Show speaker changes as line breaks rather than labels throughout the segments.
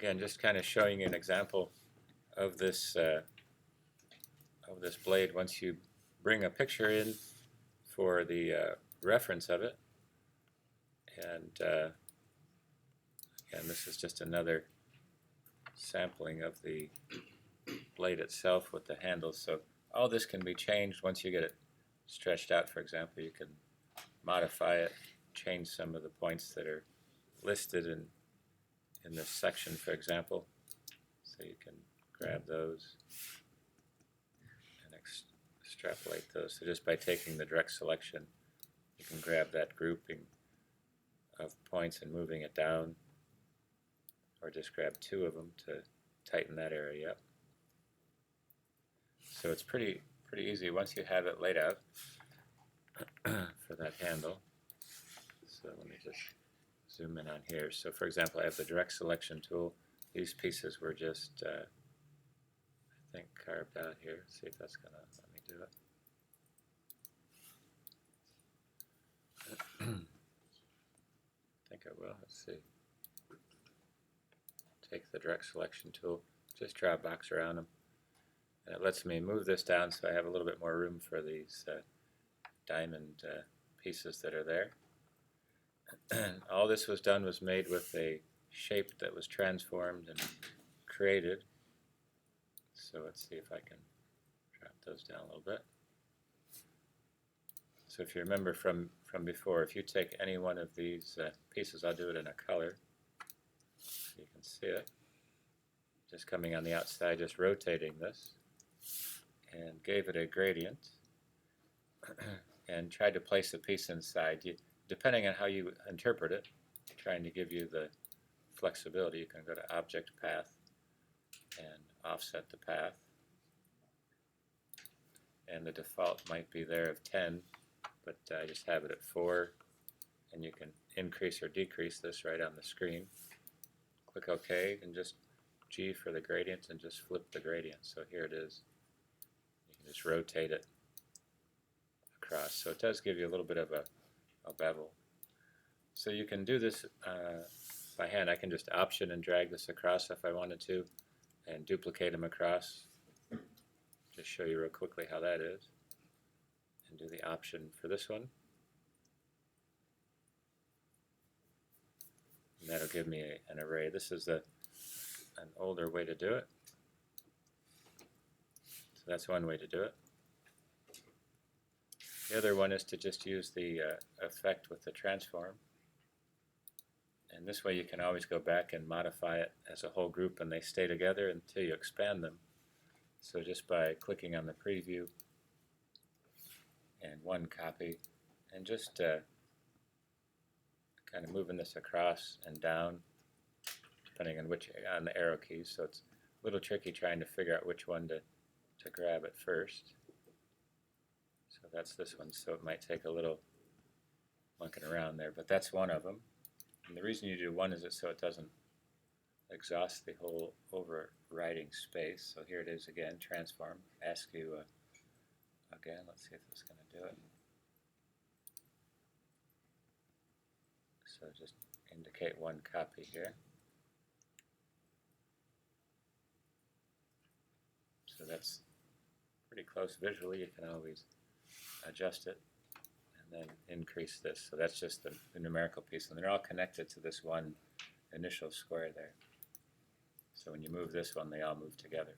again, just kind of showing you an example of this blade. Once you bring a picture in for the reference of it, and again, this is just another sampling of the blade itself with the handles. So all this can be changed once you get it stretched out. For example, you can modify it, change some of the points that are listed in this section, for example. So you can grab those and extrapolate those. So just by taking the direct selection, you can grab that grouping of points and moving it down, or just grab two of them to tighten that area up. So it's pretty easy once you have it laid out for that handle. So let me just zoom in on here. So for example, I have the direct selection tool. These pieces were just, I think, carved out here. Let's see if that's going to let me do it. I think I will. Let's see. Take the direct selection tool, just draw a box around them. And it lets me move this down so I have a little bit more room for these diamond pieces that are there. All this was done was made with a shape that was transformed and created. So let's see if I can drop those down a little bit. So if you remember from before, if you take any one of these pieces, I'll do it in a color so you can see it. Just coming on the outside, just rotating this, and gave it a gradient and tried to place a piece inside. Depending on how you interpret it, trying to give you the flexibility, you can go to Object Path and offset the path. And the default might be there of 10, but I just have it at 4. And you can increase or decrease this right on the screen. Click OK, and just G for the gradient, and just flip the gradient. So here it is. You can just rotate it across. So it does give you a little bit of a bevel. So you can do this by hand. I can just option and drag this across if I wanted to, and duplicate them across. Just show you real quickly how that is. And do the option for this one. And that'll give me an array. This is an older way to do it. So that's one way to do it. The other one is to just use the effect with the transform. And this way you can always go back and modify it as a whole group, and they stay together until you expand them. So just by clicking on the preview and one copy, and just kind of moving this across and down, depending on the arrow keys. So it's a little tricky trying to figure out which one to grab at first. So that's this one, so it might take a little monkeying around there, but that's one of them. And the reason you do one is so it doesn't exhaust the whole overriding space. So here it is again, transform. Ask you again, let's see if this is going to do it. So just indicate one copy here. So that's pretty close visually. You can always adjust it and then increase this. So that's just the numerical piece, and they're all connected to this one initial square there. So when you move this one, they all move together.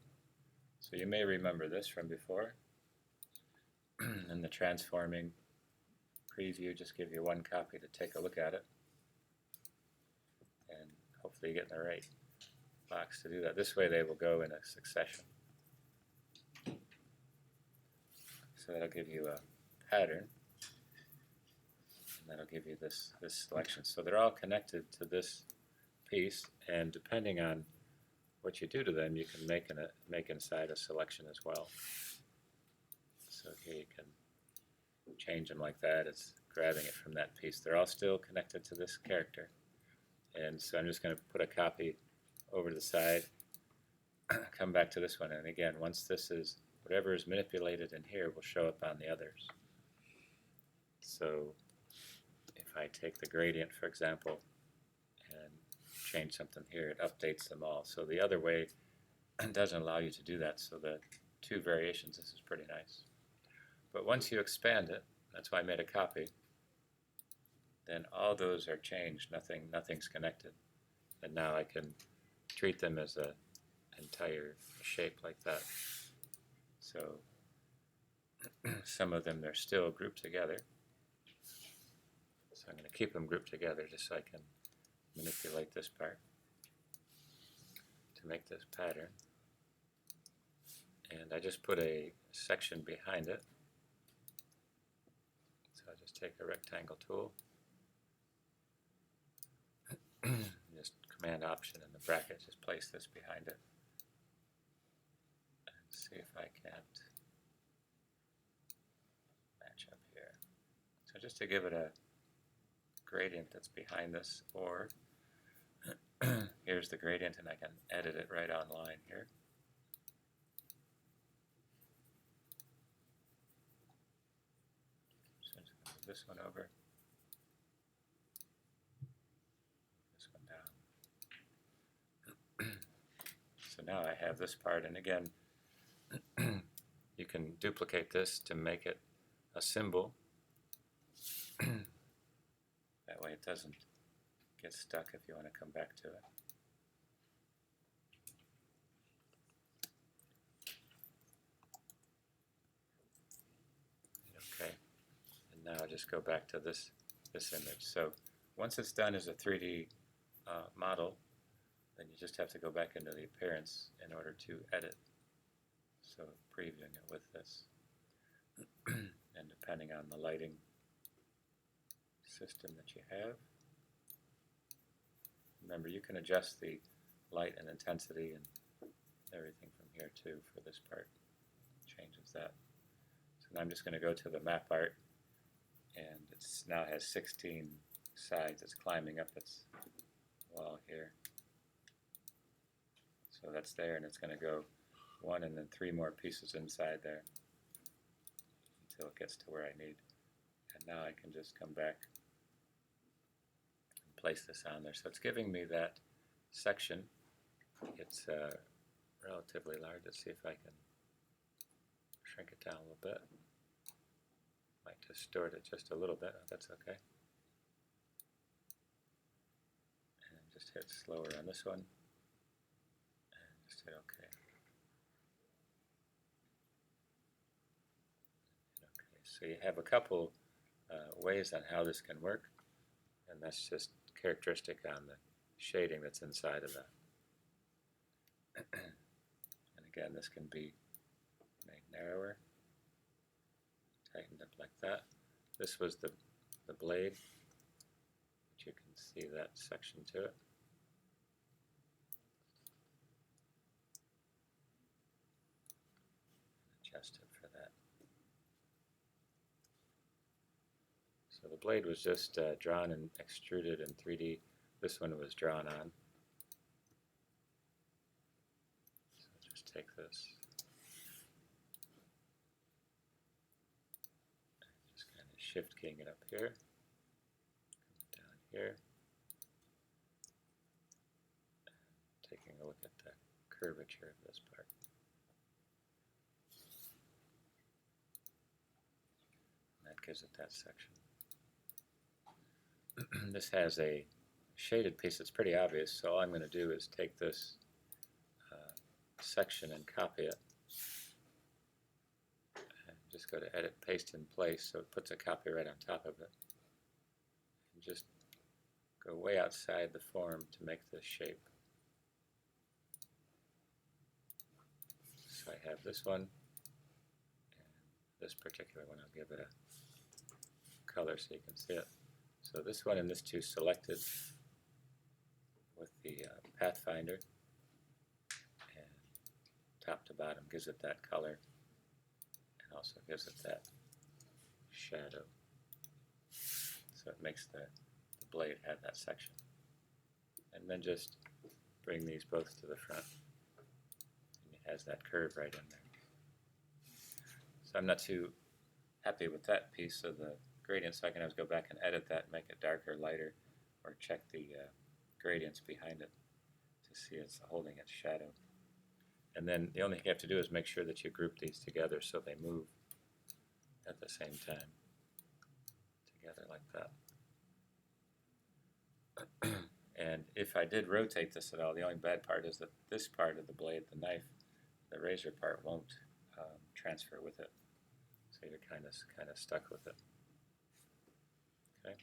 So you may remember this from before. And the transforming preview, just give you one copy to take a look at it. And hopefully you get in the right box to do that. This way they will go in a succession. So that'll give you a pattern, and that'll give you this selection. So they're all connected to this piece, and depending on what you do to them, you can make inside a selection as well. So here you can change them like that. It's grabbing it from that piece. They're all still connected to this character. And so I'm just going to put a copy over to the side, come back to this one, and again, once this is, whatever is manipulated in here will show up on the others. So if I take the gradient, for example, and change something here, it updates them all. So the other way doesn't allow you to do that. So the two variations, this is pretty nice. But once you expand it, that's why I made a copy, then all those are changed. Nothing's connected. And now I can treat them as an entire shape like that. So some of them, they're still grouped together. So I'm going to keep them grouped together just so I can manipulate this part to make this pattern. And I just put a section behind it. So I just take a rectangle tool, just Command Option in the bracket, just place this behind it. And see if I can't match up here. So just to give it a gradient that's behind this, or here's the gradient and I can edit it right online here. So I'm just going to move this one over, this one down. So now I have this part, and again, you can duplicate this to make it a symbol. That way it doesn't get stuck if you want to come back to it. Okay, and now I just go back to this image. So once it's done as a 3D model, then you just have to go back into the appearance in order to edit. So previewing it with this. And depending on the lighting system that you have, remember you can adjust the light and intensity and everything from here too for this part. Changes that. So now I'm just going to go to the map art, and it now has 16 sides. It's climbing up its wall here. So that's there, and it's going to go one and then 3 more pieces inside there until it gets to where I need. And now I can just come back and place this on there. So it's giving me that section. It's relatively large. Let's see if I can shrink it down a little bit. Might distort it just a little bit. Oh, that's okay. And just hit slower on this one. And just hit OK. Okay, so you have a couple ways on how this can work, and that's just characteristic on the shading that's inside of that. And again, this can be made narrower, tightened up like that. This was the blade, but you can see that section to it. Adjust it for that. So the blade was just drawn and extruded in 3D. This one was drawn on. So just take this. Just kind of shift keying it up here. Down here. Taking a look at the curvature of this part. And that gives it that section. This has a shaded piece that's pretty obvious, so all I'm going to do is take this section and copy it, and just go to Edit, Paste in Place, so it puts a copy right on top of it, and just go way outside the form to make this shape. So I have this one, and this particular one, I'll give it a color so you can see it. So this one and this two selected with the Pathfinder, and top to bottom gives it that color and also gives it that shadow. So it makes the blade have that section. And then just bring these both to the front, and it has that curve right in there. So I'm not too happy with that piece of the gradient, so I can always go back and edit that and make it darker, lighter, or check the gradients behind it to see it's holding its shadow. And then the only thing you have to do is make sure that you group these together so they move at the same time. Together like that. And if I did rotate this at all, the only bad part is that this part of the blade, the knife, the razor part won't transfer with it. So you're kind of stuck with it. Okay.